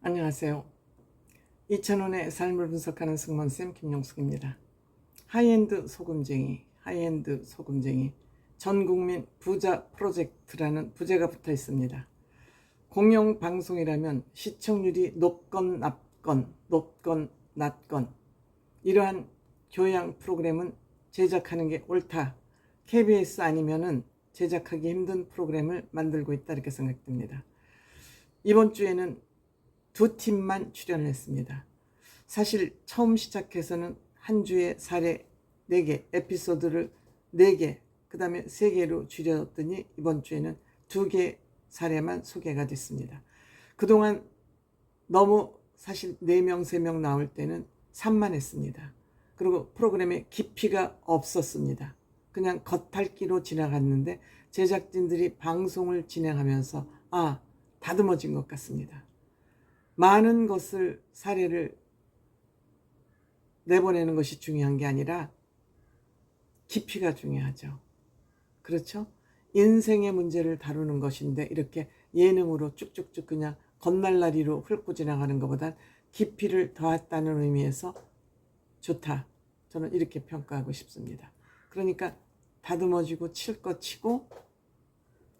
안녕하세요. 2,000원의 삶을 분석하는 승무원쌤 김용숙입니다. 하이엔드 소금쟁이, 전국민 부자 프로젝트라는 부제가 붙어 있습니다. 공영방송이라면 시청률이 높건 낮건 이러한 교양 프로그램은 제작하는 게 옳다. KBS 아니면은 제작하기 힘든 프로그램을 만들고 있다 이렇게 생각됩니다. 이번 주에는 두 팀만 출연을 했습니다. 사실 처음 시작해서는 한 주에 사례 4개, 에피소드를 4개, 그 다음에 3개로 줄였더니 이번 주에는 2개 사례만 소개가 됐습니다. 그동안 너무 사실 4명, 3명 나올 때는 산만했습니다. 그리고 프로그램에 깊이가 없었습니다. 그냥 겉핥기로 지나갔는데 제작진들이 방송을 진행하면서 다듬어진 것 같습니다. 많은 것을 사례를 내보내는 것이 중요한 게 아니라 깊이가 중요하죠. 그렇죠? 인생의 문제를 다루는 것인데 이렇게 예능으로 쭉쭉쭉 그냥 건날라리로 훑고 지나가는 것보단 깊이를 더했다는 의미에서 좋다. 저는 이렇게 평가하고 싶습니다. 그러니까 다듬어지고 칠 거 치고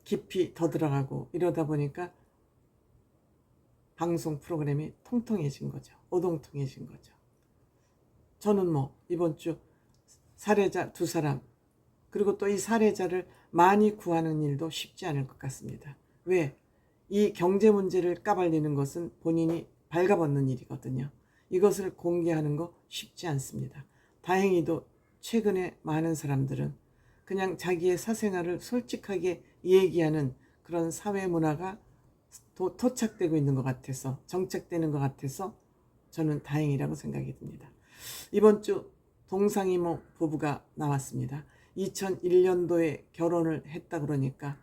깊이 더 들어가고 이러다 보니까 방송 프로그램이 통통해진 거죠. 오동통해진 거죠. 저는 이번 주 사례자 2사람, 그리고 또 이 사례자를 많이 구하는 일도 쉽지 않을 것 같습니다. 왜? 이 경제 문제를 까발리는 것은 본인이 발가벗는 일이거든요. 이것을 공개하는 거 쉽지 않습니다. 다행히도 최근에 많은 사람들은 그냥 자기의 사생활을 솔직하게 얘기하는 그런 사회 문화가 토착되고 있는 것 같아서, 정착되는 것 같아서 저는 다행이라고 생각이 듭니다. 이번 주 동상이모 부부가 나왔습니다. 2001년도에 결혼을 했다 그러니까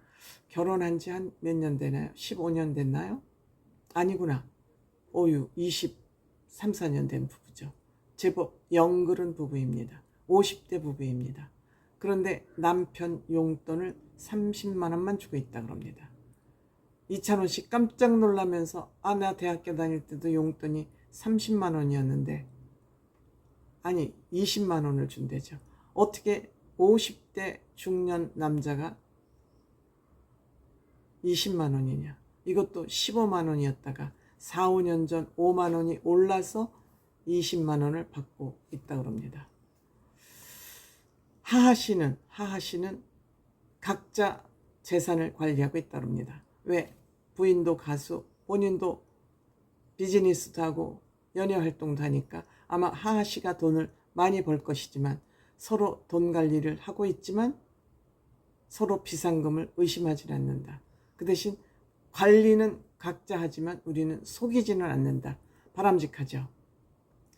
결혼한 지 한 몇 년 되나요? 15년 됐나요? 아니구나. 23, 4년 된 부부죠. 제법 영글은 부부입니다. 50대 부부입니다. 그런데 남편 용돈을 30만 원만 주고 있다 그럽니다. 이찬원 씨 깜짝 놀라면서 나 대학교 다닐 때도 용돈이 30만 원이었는데 아니 20만 원을 준대죠. 어떻게 50대 중년 남자가 20만 원이냐. 이것도 15만 원이었다가 4, 5년 전 5만 원이 올라서 20만 원을 받고 있다고 합니다. 하하 씨는 각자 재산을 관리하고 있다고 합니다. 왜? 부인도 가수, 본인도 비즈니스도 하고 연예 활동도 하니까 아마 하하 씨가 돈을 많이 벌 것이지만 서로 돈 관리를 하고 있지만 서로 비상금을 의심하지 않는다. 그 대신 관리는 각자 하지만 우리는 속이지는 않는다. 바람직하죠.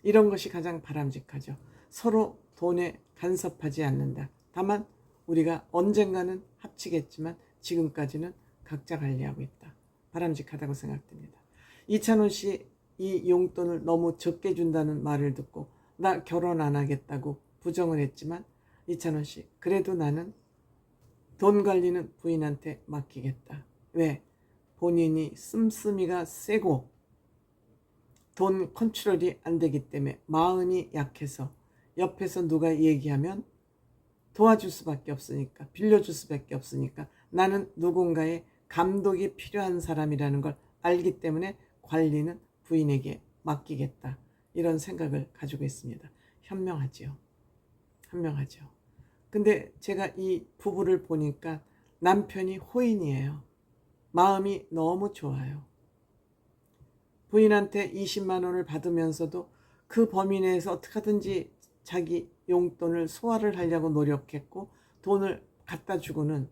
이런 것이 가장 바람직하죠. 서로 돈에 간섭하지 않는다. 다만 우리가 언젠가는 합치겠지만 지금까지는 각자 관리하고 있다. 바람직하다고 생각됩니다. 이찬원 씨 이 용돈을 너무 적게 준다는 말을 듣고 나 결혼 안 하겠다고 부정을 했지만 이찬원 씨 그래도 나는 돈 관리는 부인한테 맡기겠다. 왜? 본인이 씀씀이가 세고 돈 컨트롤이 안 되기 때문에 마음이 약해서 옆에서 누가 얘기하면 도와줄 수밖에 없으니까, 빌려줄 수밖에 없으니까 나는 누군가의 감독이 필요한 사람이라는 걸 알기 때문에 관리는 부인에게 맡기겠다. 이런 생각을 가지고 있습니다. 현명하지요. 근데 제가 이 부부를 보니까 남편이 호인이에요. 마음이 너무 좋아요. 부인한테 20만 원을 받으면서도 그 범위 내에서 어떻게 하든지 자기 용돈을 소화를 하려고 노력했고 돈을 갖다 주고는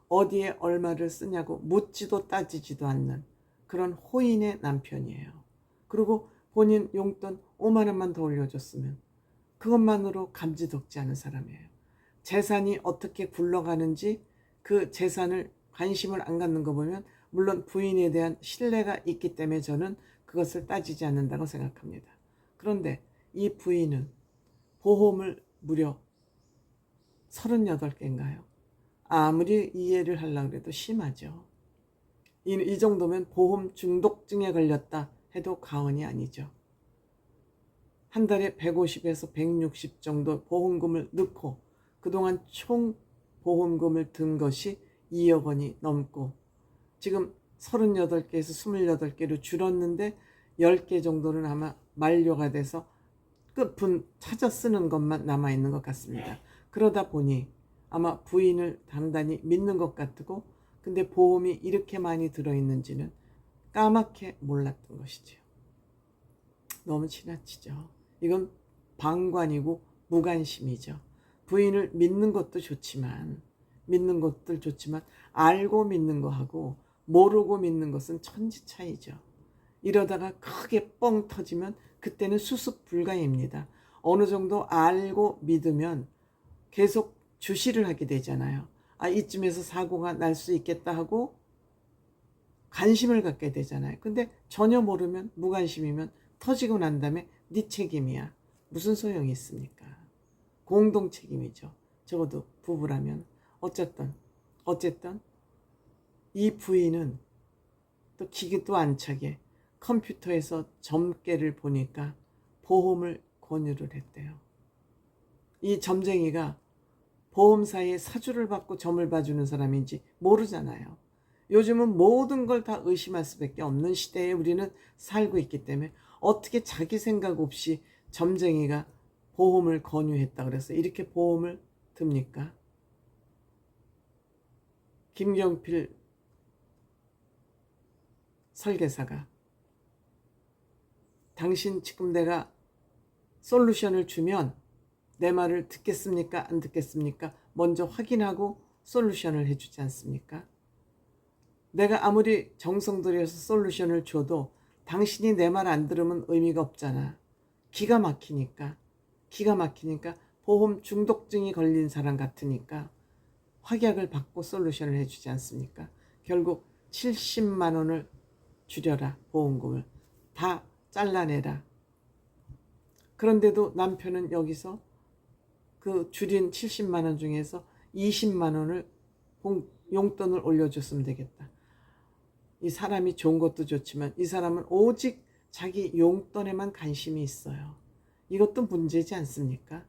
어디에 얼마를 쓰냐고 묻지도 따지지도 않는 그런 호인의 남편이에요. 그리고 본인 용돈 5만 원만 더 올려줬으면 그것만으로 감지덕지 않은 사람이에요. 재산이 어떻게 굴러가는지 그 재산을 관심을 안 갖는 거 보면 물론 부인에 대한 신뢰가 있기 때문에 저는 그것을 따지지 않는다고 생각합니다. 그런데 이 부인은 보험을 무려 38개인가요? 아무리 이해를 하려고 해도 심하죠. 이 정도면 보험 중독증에 걸렸다 해도 과언이 아니죠. 한 달에 150에서 160 정도 보험금을 넣고 그동안 총 보험금을 든 것이 2억 원이 넘고 지금 38개에서 28개로 줄었는데 10개 정도는 아마 만료가 돼서 끝분 찾아 쓰는 것만 남아있는 것 같습니다. 그러다 보니 아마 부인을 단단히 믿는 것 같고 근데 보험이 이렇게 많이 들어있는지는 까맣게 몰랐던 것이지요. 너무 지나치죠. 이건 방관이고 무관심이죠. 부인을 믿는 것도 좋지만 알고 믿는 거하고 모르고 믿는 것은 천지 차이죠. 이러다가 크게 뻥 터지면 그때는 수습 불가입니다. 어느 정도 알고 믿으면 계속 주시를 하게 되잖아요. 이쯤에서 사고가 날 수 있겠다 하고 관심을 갖게 되잖아요. 근데 전혀 모르면 무관심이면 터지고 난 다음에 네 책임이야. 무슨 소용이 있습니까? 공동 책임이죠. 적어도 부부라면. 어쨌든 이 부인은 또 기기도 안 차게 컴퓨터에서 점괘를 보니까 보험을 권유를 했대요. 이 점쟁이가 보험사에 사주를 받고 점을 봐주는 사람인지 모르잖아요. 요즘은 모든 걸 다 의심할 수밖에 없는 시대에 우리는 살고 있기 때문에 어떻게 자기 생각 없이 점쟁이가 보험을 권유했다 그래서 이렇게 보험을 듭니까? 김경필 설계사가 당신 지금 내가 솔루션을 주면 내 말을 듣겠습니까? 안 듣겠습니까? 먼저 확인하고 솔루션을 해주지 않습니까? 내가 아무리 정성 들여서 솔루션을 줘도 당신이 내 말 안 들으면 의미가 없잖아. 기가 막히니까 보험 중독증이 걸린 사람 같으니까 확약을 받고 솔루션을 해주지 않습니까? 결국 70만 원을 줄여라. 보험금을 다 잘라내라. 그런데도 남편은 여기서 그 줄인 70만 원 중에서 20만 원을 용돈을 올려줬으면 되겠다. 이 사람이 좋은 것도 좋지만 이 사람은 오직 자기 용돈에만 관심이 있어요. 이것도 문제지 않습니까?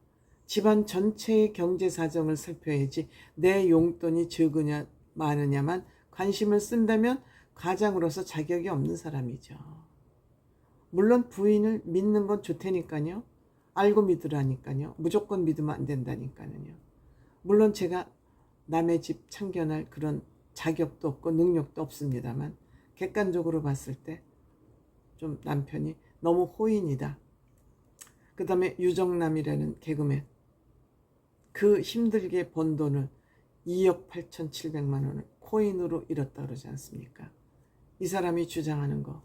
집안 전체의 경제 사정을 살펴야지 내 용돈이 적으냐 많으냐만 관심을 쓴다면 가장으로서 자격이 없는 사람이죠. 물론 부인을 믿는 건 좋다니까요. 알고 믿으라니까요. 무조건 믿으면 안 된다니까요. 물론 제가 남의 집 참견할 그런 자격도 없고 능력도 없습니다만 객관적으로 봤을 때 좀 남편이 너무 호인이다. 그 다음에 유정남이라는 개그맨 그 힘들게 번 돈을 2억 8,700만 원을 코인으로 잃었다 그러지 않습니까? 이 사람이 주장하는 거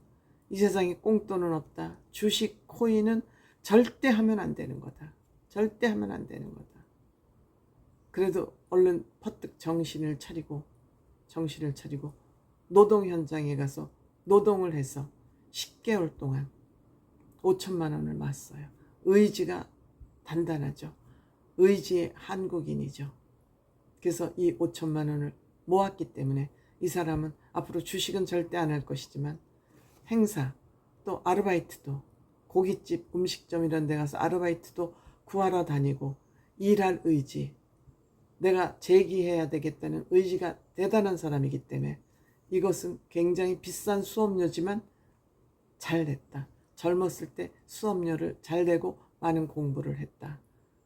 이 세상에 꽁돈은 없다. 주식 코인은 절대 하면 안 되는 거다. 절대 하면 안 되는 거다. 그래도 얼른 퍼뜩 정신을 차리고 노동 현장에 가서 노동을 해서 10개월 동안 5천만 원을 모았어요. 의지가 단단하죠. 의지의 한국인이죠. 그래서 이 5천만 원을 모았기 때문에 이 사람은 앞으로 주식은 절대 안 할 것이지만 행사 또 아르바이트도 고깃집 음식점 이런 데 가서 아르바이트도 구하러 다니고 일할 의지 내가 재기해야 되겠다는 의지가 대단한 사람이기 때문에 이것은 굉장히 비싼 수업료지만 잘 냈다. 젊었을 때 수업료를 잘 내고 많은 공부를 했다.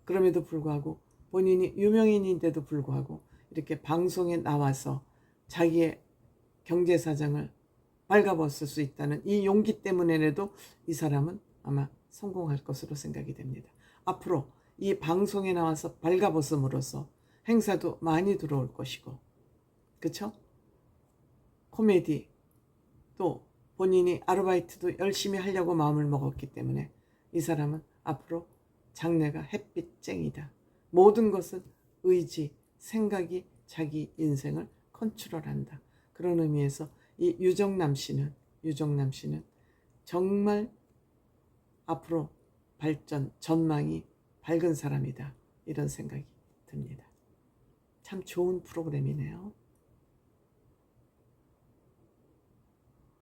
그럼에도 불구하고 본인이 유명인인데도 불구하고 이렇게 방송에 나와서 자기의 경제사정을 발가벗을 수 있다는 이 용기 때문에라도 이 사람은 아마 성공할 것으로 생각이 됩니다. 앞으로 이 방송에 나와서 발가벗음으로써 행사도 많이 들어올 것이고 그쵸? 코미디 또 본인이 아르바이트도 열심히 하려고 마음을 먹었기 때문에 이 사람은 앞으로 장래가 햇빛쟁이다. 모든 것은 의지, 생각이 자기 인생을 컨트롤한다. 그런 의미에서 이 유정남 씨는 정말 앞으로 발전, 전망이 밝은 사람이다. 이런 생각이 듭니다. 참 좋은 프로그램이네요.